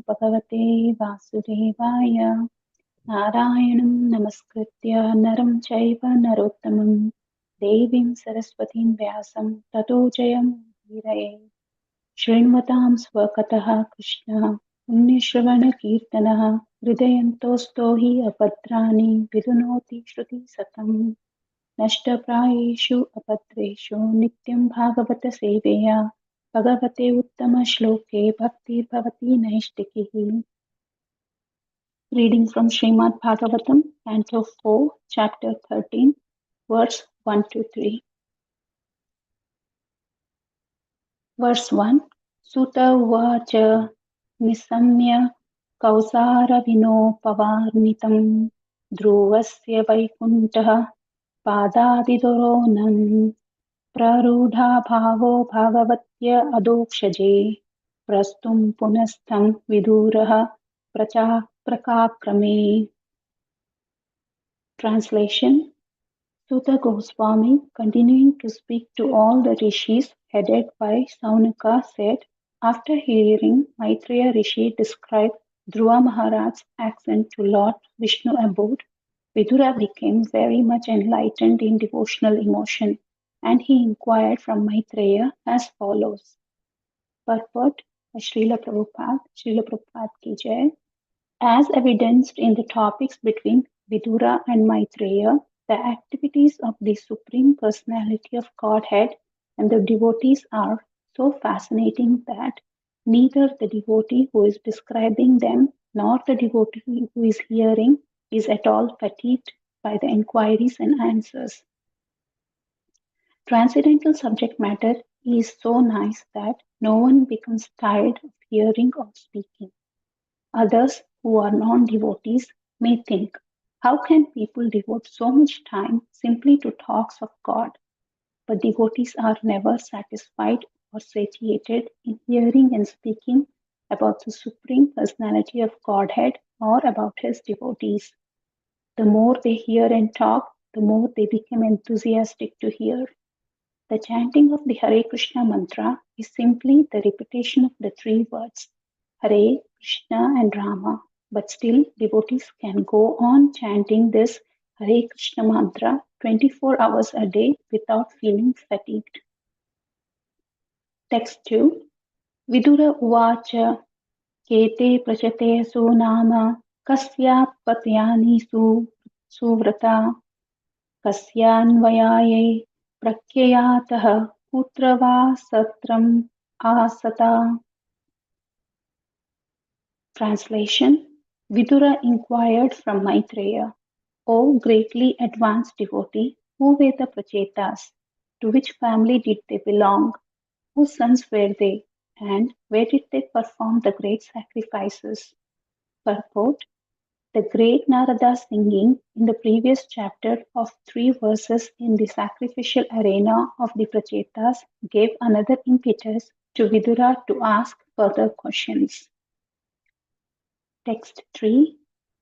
Bhagavate Vasudevaya. Narayanam Namaskritya Naram Chaiva Narottamam Devim Saraswatim Vyasam Tato Jayam Hiraye. Shrinvatam Swakataha Krishna Punyashravana Kirtanaha Hridayantosto hi apadrani vidunoti shruti satam Nashtaprayeshu apatreshu nityam bhagavata seveya Bhagavate uttama shloke bhakti bhavati naishtikihi. Reading from Srimad Bhagavatam, Canto 4, Chapter 13, verse 1 to 3. Verse 1. Sutta uvacha nisamya kausara vino pavarnitam dhruvasya vaikuntaha padadidoronam prarudha bhavo bhagavatya adokshaje prastum punastham viduraha prakakrame. Translation. Suta Goswami, continuing to speak to all the rishis headed by Saunaka, said, after hearing Maitreya Rishi describe Dhruva Maharaj's ascent to Lord Vishnu abode, Vidura became very much enlightened in devotional emotion, and he inquired from Maitreya as follows. Purport by Srila Prabhupada ki jai. As evidenced in the topics between Vidura and Maitreya, the activities of the Supreme Personality of Godhead and the devotees are so fascinating that neither the devotee who is describing them nor the devotee who is hearing is at all fatigued by the inquiries and answers. Transcendental subject matter is so nice that no one becomes tired of hearing or speaking. Others who are non-devotees may think, how can people devote so much time simply to talks of God? But devotees are never satisfied or satiated in hearing and speaking about the Supreme Personality of Godhead or about His devotees. The more they hear and talk, the more they become enthusiastic to hear. The chanting of the Hare Krishna mantra is simply the repetition of the three words, Hare, Krishna and Rama. But still, devotees can go on chanting this Hare Krishna mantra 24 hours a day without feeling fatigued. Text 2. Vidura uvacha kete prachate su nama kasya patyani suvrata kasyanvayaye prakyayatah putra va satram asata. Translation. Vidura inquired from Maitreya, O greatly advanced devotee, who were the Prachetas? To which family did they belong? Whose sons were they? And where did they perform the great sacrifices? Purport. The great Narada singing in the previous chapter of 3 verses in the sacrificial arena of the Prachetas gave another impetus to Vidura to ask further questions. Text 3.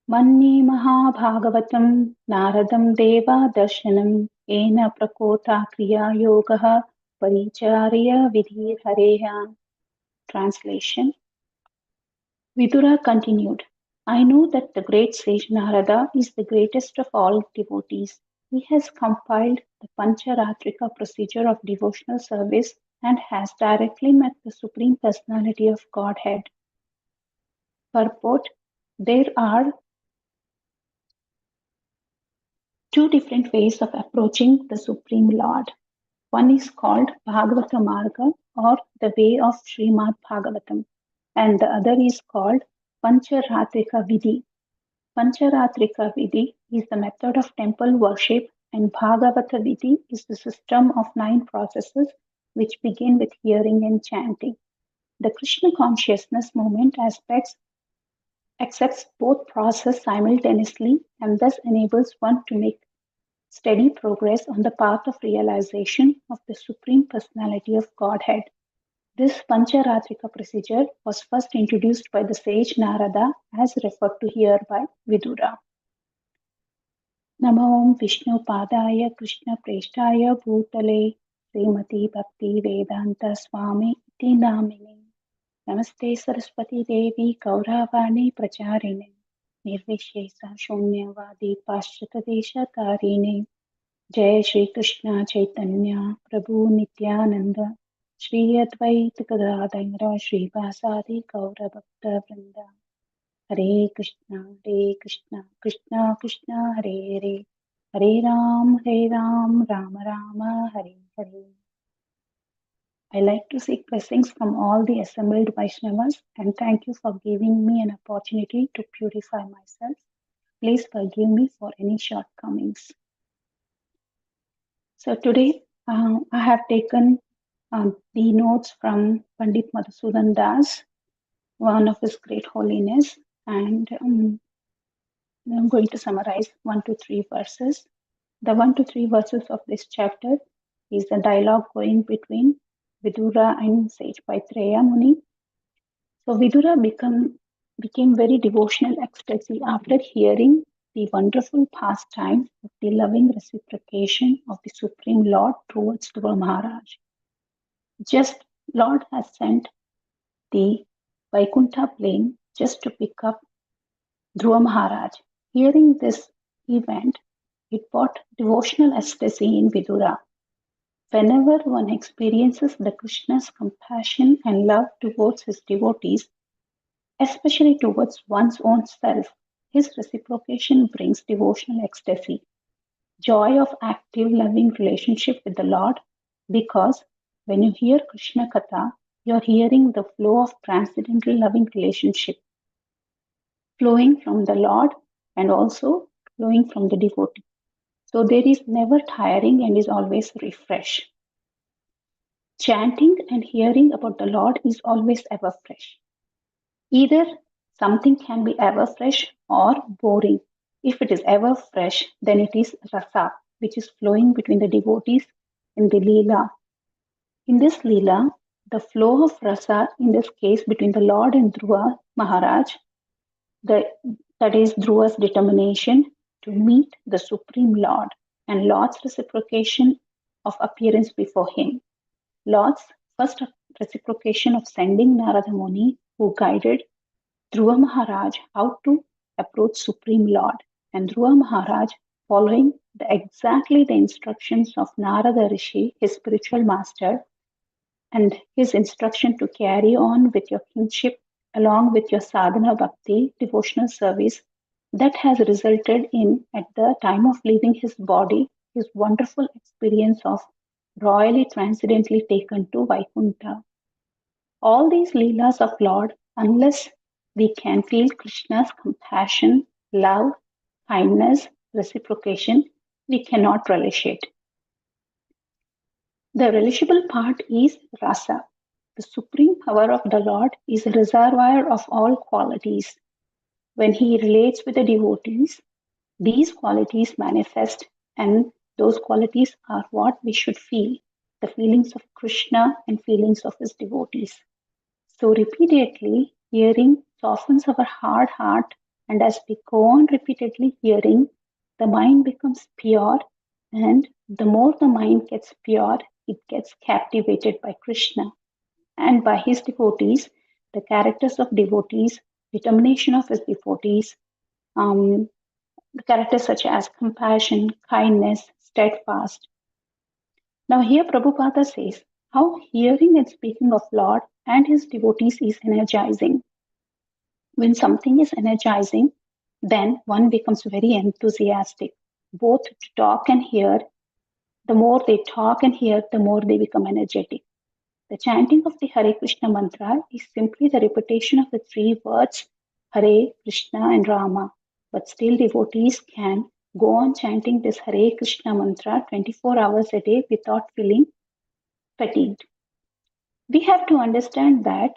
Manye Mahabhagavatam Naradam Deva Darshanam Ena Prakota Kriya Yogaha Paricharya Vidhir Hareha. Translation. Vidura continued, I know that the great sage Narada is the greatest of all devotees. He has compiled the Pancharatrika procedure of devotional service and has directly met the Supreme Personality of Godhead. Purport. There are two different ways of approaching the Supreme Lord. One is called Bhagavata Marga or the way of Srimad Bhagavatam, and the other is called Pancharatrika Vidhi. Pancharatrika Vidhi is the method of temple worship, and Bhagavata Vidhi is the system of 9 processes which begin with hearing and chanting. The Krishna consciousness movement accepts both processes simultaneously and thus enables one to make steady progress on the path of realization of the Supreme Personality of Godhead. This Pancharatrika procedure was first introduced by the sage Narada as referred to here by Vidura. Namo Vishnu Padaya Krishna Preshtaya Bhutale Srimati Bhakti Vedanta Swami Iti Namini. Namaste Saraswati Devi Gauravani Pracharine Nirvishesa Shunyavadi Paschatadesha Tarine Jai Shri Krishna Chaitanya Prabhu Nityananda Shri Advaita Gadadhara Shri Vasadi Gaura Bhakta Vrinda Hare Krishna Krishna Krishna Hare Hare Hare Ram Rama Hare Hare. I like to seek blessings from all the assembled Vaishnavas and thank you for giving me an opportunity to purify myself. Please forgive me for any shortcomings. So today I have taken the notes from Pandit Madhusudan Das, one of His Great Holiness, and I'm going to summarize 1 to 3 verses. The 1 to 3 verses of this chapter is the dialogue going between Vidura and sage Maitreya Muni. So Vidura became very devotional ecstasy after hearing the wonderful pastime of the loving reciprocation of the Supreme Lord towards Dhruva Maharaj. Just Lord has sent the Vaikuntha plane just to pick up Dhruva Maharaj. Hearing this event, it brought devotional ecstasy in Vidura. Whenever one experiences the Krishna's compassion and love towards his devotees, especially towards one's own self, his reciprocation brings devotional ecstasy, joy of active loving relationship with the Lord, because when you hear Krishna Katha, you're hearing the flow of transcendental loving relationship flowing from the Lord and also flowing from the devotee. So there is never tiring and is always refresh. Chanting and hearing about the Lord is always ever fresh. Either something can be ever fresh or boring. If it is ever fresh, then it is rasa, which is flowing between the devotees in the Leela. In this Leela, the flow of rasa, in this case between the Lord and Dhruva Maharaj, that is Dhruva's determination to meet the Supreme Lord and Lord's reciprocation of appearance before him. Lord's first reciprocation of sending Narada Muni, who guided Dhruva Maharaj how to approach Supreme Lord, and Dhruva Maharaj following exactly the instructions of Narada Rishi, his spiritual master, and his instruction to carry on with your kingship along with your sadhana bhakti, devotional service, that has resulted in, at the time of leaving his body, his wonderful experience of royally transcendently taken to Vaikuntha. All these Leelas of Lord, unless we can feel Krishna's compassion, love, kindness, reciprocation, we cannot relish it. The relishable part is rasa. The supreme power of the Lord is a reservoir of all qualities. When he relates with the devotees, these qualities manifest, and those qualities are what we should feel, the feelings of Krishna and feelings of his devotees. So repeatedly hearing softens our hard heart, and as we go on repeatedly hearing, the mind becomes pure, and the more the mind gets pure, it gets captivated by Krishna and by his devotees, the characters of devotees, determination of his devotees, the characters such as compassion, kindness, steadfast. Now here Prabhupada says how hearing and speaking of Lord and his devotees is energizing. When something is energizing, then one becomes very enthusiastic, both to talk and hear. The more they talk and hear, the more they become energetic. The chanting of the Hare Krishna mantra is simply the repetition of the 3 words Hare, Krishna and Rama. But still devotees can go on chanting this Hare Krishna mantra 24 hours a day without feeling fatigued. We have to understand that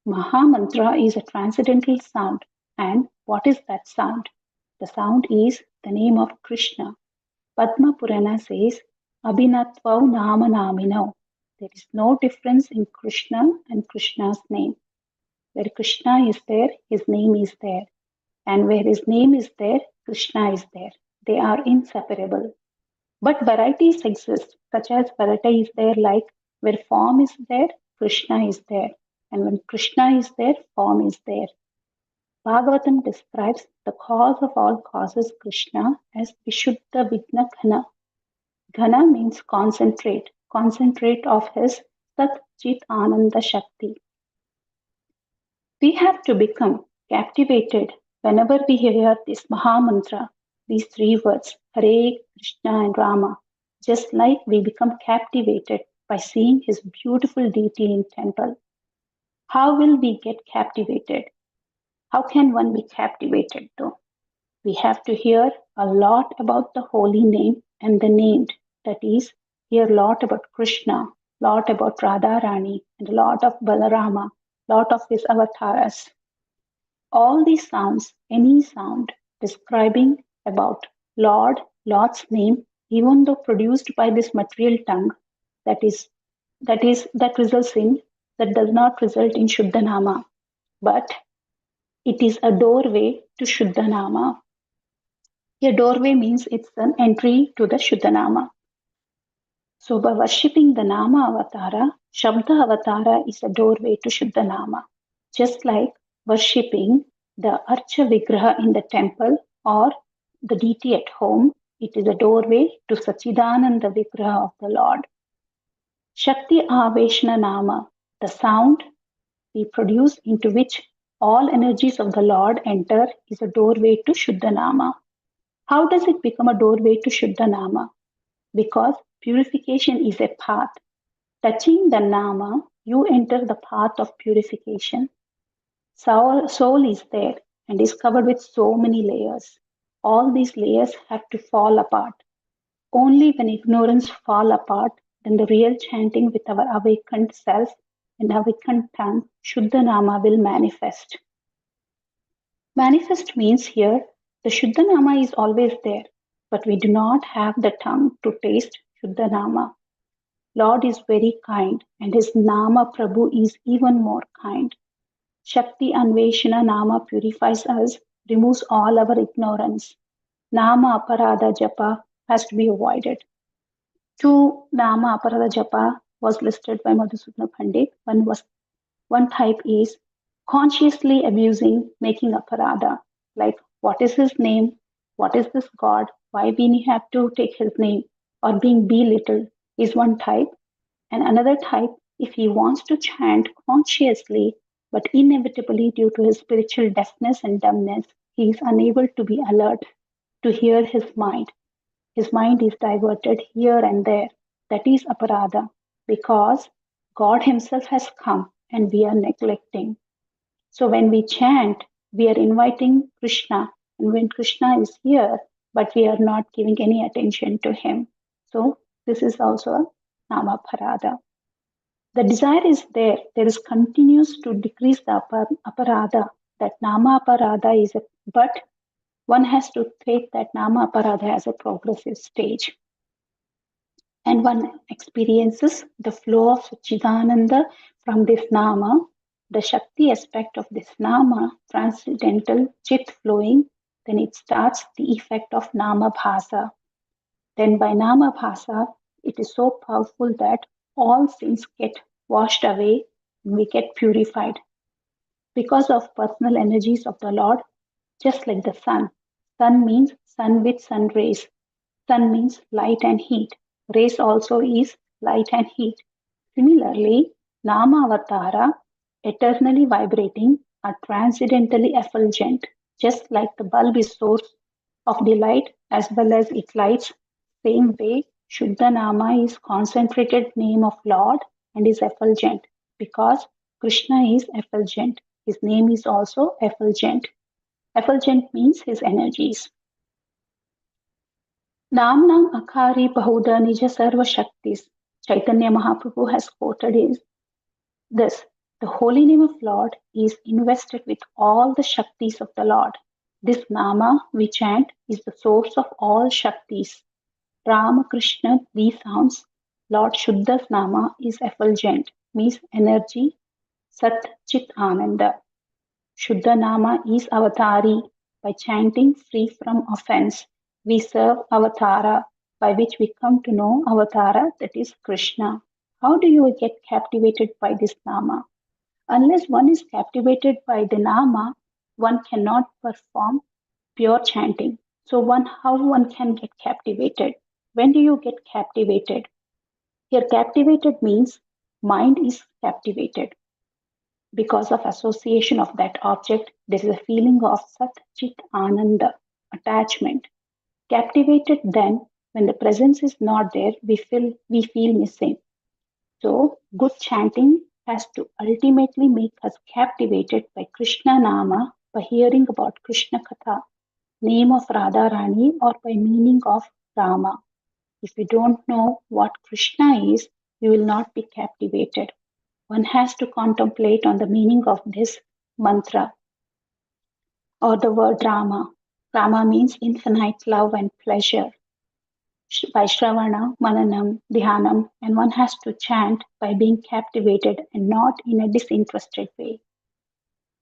Maha Mantra is a transcendental sound. And what is that sound? The sound is the name of Krishna. Padma Purana says, Abhinatvav Nama Namino. There is no difference in Krishna and Krishna's name. Where Krishna is there, his name is there. And where his name is there, Krishna is there. They are inseparable. But varieties exist, such as variety is there, like where form is there, Krishna is there. And when Krishna is there, form is there. Bhagavatam describes the cause of all causes, Krishna, as Vishuddha Vigna Ghana. Ghana means concentrate, concentrate of his Sat Chit Ananda Shakti. We have to become captivated whenever we hear this Maha Mantra, these three words, Hare, Krishna, and Rama, just like we become captivated by seeing his beautiful deity in temple. How will we get captivated? How can one be captivated though? We have to hear a lot about the holy name and the named. That is, hear a lot about Krishna, lot about Radharani, and a lot of Balarama, lot of his avatars. All these sounds, any sound describing about Lord, Lord's name, even though produced by this material tongue, that is that results in that does not result in Shuddhanama, but it is a doorway to Shuddhanama. A doorway means it's an entry to the Shuddhanama. So by worshipping the Nama Avatara, Shabda Avatara is a doorway to Shuddhanama. Just like worshipping the Archa Vigraha in the temple or the deity at home, it is a doorway to Sachidananda Vigraha of the Lord. Shakti Aveshna Nama, the sound we produce into which all energies of the Lord enter, is a doorway to Shuddhanama. How does it become a doorway to Shuddhanama? Because purification is a path. Touching the Nama, you enter the path of purification. Soul is there and is covered with so many layers. All these layers have to fall apart. Only when ignorance fall apart, then the real chanting with our awakened self and awakened tongue, Shuddha Nama, will manifest. Manifest means here the Shuddha Nama is always there, but we do not have the tongue to taste Shuddha Nama. Lord is very kind and his Nama Prabhu is even more kind. Shakti Anveshana Nama purifies us, removes all our ignorance. Nama Aparada Japa has to be avoided. Two Nama Aparada Japa was listed by Madhusudana Pandit. One type is consciously abusing, making aparada, like what is his name, what is this God, why we have to take his name, or being belittled is one type. And another type, if he wants to chant consciously, but inevitably due to his spiritual deafness and dumbness, he is unable to be alert to hear his mind. His mind is diverted here and there. That is aparada, because God himself has come and we are neglecting. So when we chant, we are inviting Krishna, and when Krishna is here, but we are not giving any attention to him. So this is also a Nama Parada. The desire is there. There is continues to decrease the aparada. That Nama Aparada is but one has to take that Nama Aparada as a progressive stage. And one experiences the flow of Chidananda from this Nama, the Shakti aspect of this Nama, transcendental chit flowing, then it starts the effect of Nama Bhasa. Then by Nama Bhasa, it is so powerful that all sins get washed away and we get purified. Because of personal energies of the Lord, just like the sun. Sun means sun with sun rays. Sun means light and heat. Rays also is light and heat. Similarly, Nama Avatara, eternally vibrating, are transcendentally effulgent, just like the bulb is source of delight as well as it lights. Same way, Shuddha Nama is concentrated name of Lord and is effulgent because Krishna is effulgent. His name is also effulgent. Effulgent means his energies. Nam Nam Akari Bahuda Nija Sarva Shaktis. Chaitanya Mahaprabhu has quoted is this. The holy name of Lord is invested with all the Shaktis of the Lord. This Nama we chant is the source of all Shaktis. Rama Krishna, these sounds. Lord Shuddha's Nama is effulgent, means energy, Sat Chit Ananda. Shuddha Nama is Avatari. By chanting free from offense, we serve Avatara, by which we come to know Avatara, that is Krishna. How do you get captivated by this Nama? Unless one is captivated by the nama, one cannot perform pure chanting. So how one can get captivated? When do you get captivated? Here, captivated means mind is captivated because of association of that object. There is a feeling of sat chit ananda, attachment. Captivated then, when the presence is not there, we feel missing. So, good chanting has to ultimately make us captivated by Krishna Nama, by hearing about Krishna Katha, name of Radharani, or by meaning of Rama. If you don't know what Krishna is, you will not be captivated. One has to contemplate on the meaning of this mantra or the word Rama. Rama means infinite love and pleasure. By Shravana, Mananam, Dhyanam, and one has to chant by being captivated and not in a disinterested way.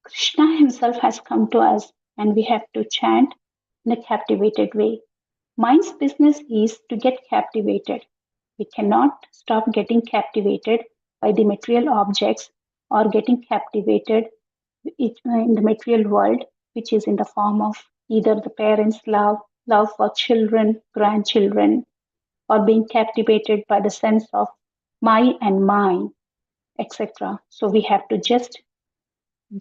Krishna himself has come to us and we have to chant in a captivated way. Mind's business is to get captivated. We cannot stop getting captivated by the material objects or getting captivated in the material world, which is in the form of either the parents' love, love for children, grandchildren, or being captivated by the sense of my and mine, etc. So we have to just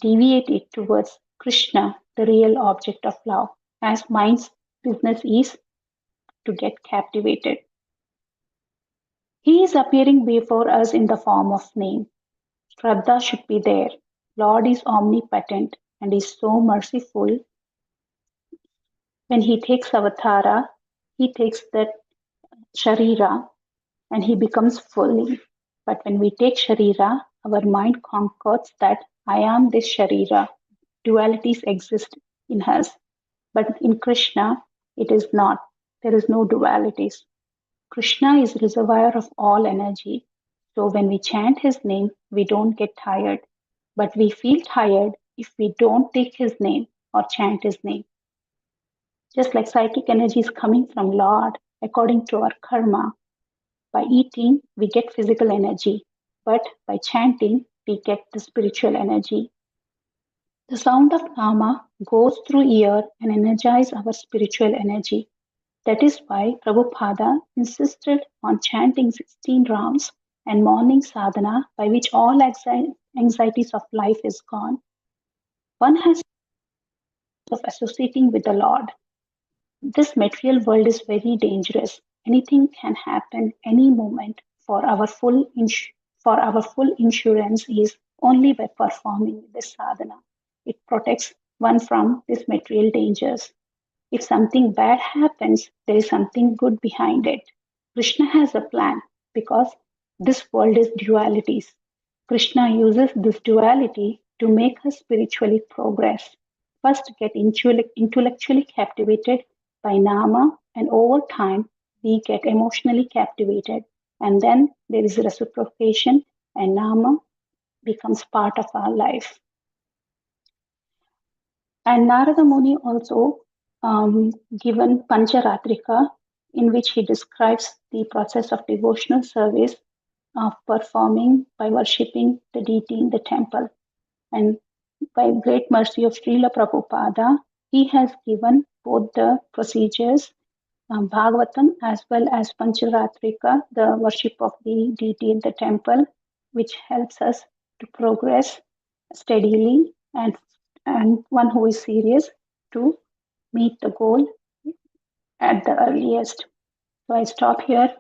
deviate it towards Krishna, the real object of love, as mind's business is to get captivated. He is appearing before us in the form of name. Shraddha should be there. Lord is omnipotent and is so merciful. When he takes avatara, he takes that sharira and he becomes fully. But when we take sharira, our mind concords that I am this sharira. Dualities exist in us. But in Krishna, it is not. There is no dualities. Krishna is reservoir of all energy. So when we chant his name, we don't get tired. But we feel tired if we don't take his name or chant his name. Just like psychic energy is coming from Lord according to our karma. By eating, we get physical energy, but by chanting, we get the spiritual energy. The sound of Nama goes through ear and energizes our spiritual energy. That is why Prabhupada insisted on chanting 16 rounds and morning sadhana by which all anxieties of life is gone. One has of associating with the Lord. This material world is very dangerous. Anything can happen any moment. For our full insurance is only by performing this sadhana. It protects one from these material dangers. If something bad happens, there is something good behind it. Krishna has a plan because this world is dualities. Krishna uses this duality to make us spiritually progress. First, get intellectually captivated by Nama, and over time, we get emotionally captivated. And then there is reciprocation, and Nama becomes part of our life. And Narada Muni also given Pancharatrika, in which he describes the process of devotional service of performing by worshipping the deity in the temple. And by great mercy of Srila Prabhupada, he has given both the procedures, Bhagavatam as well as Pancharatrika, the worship of the deity in the temple, which helps us to progress steadily and one who is serious to meet the goal at the earliest. So I stop here.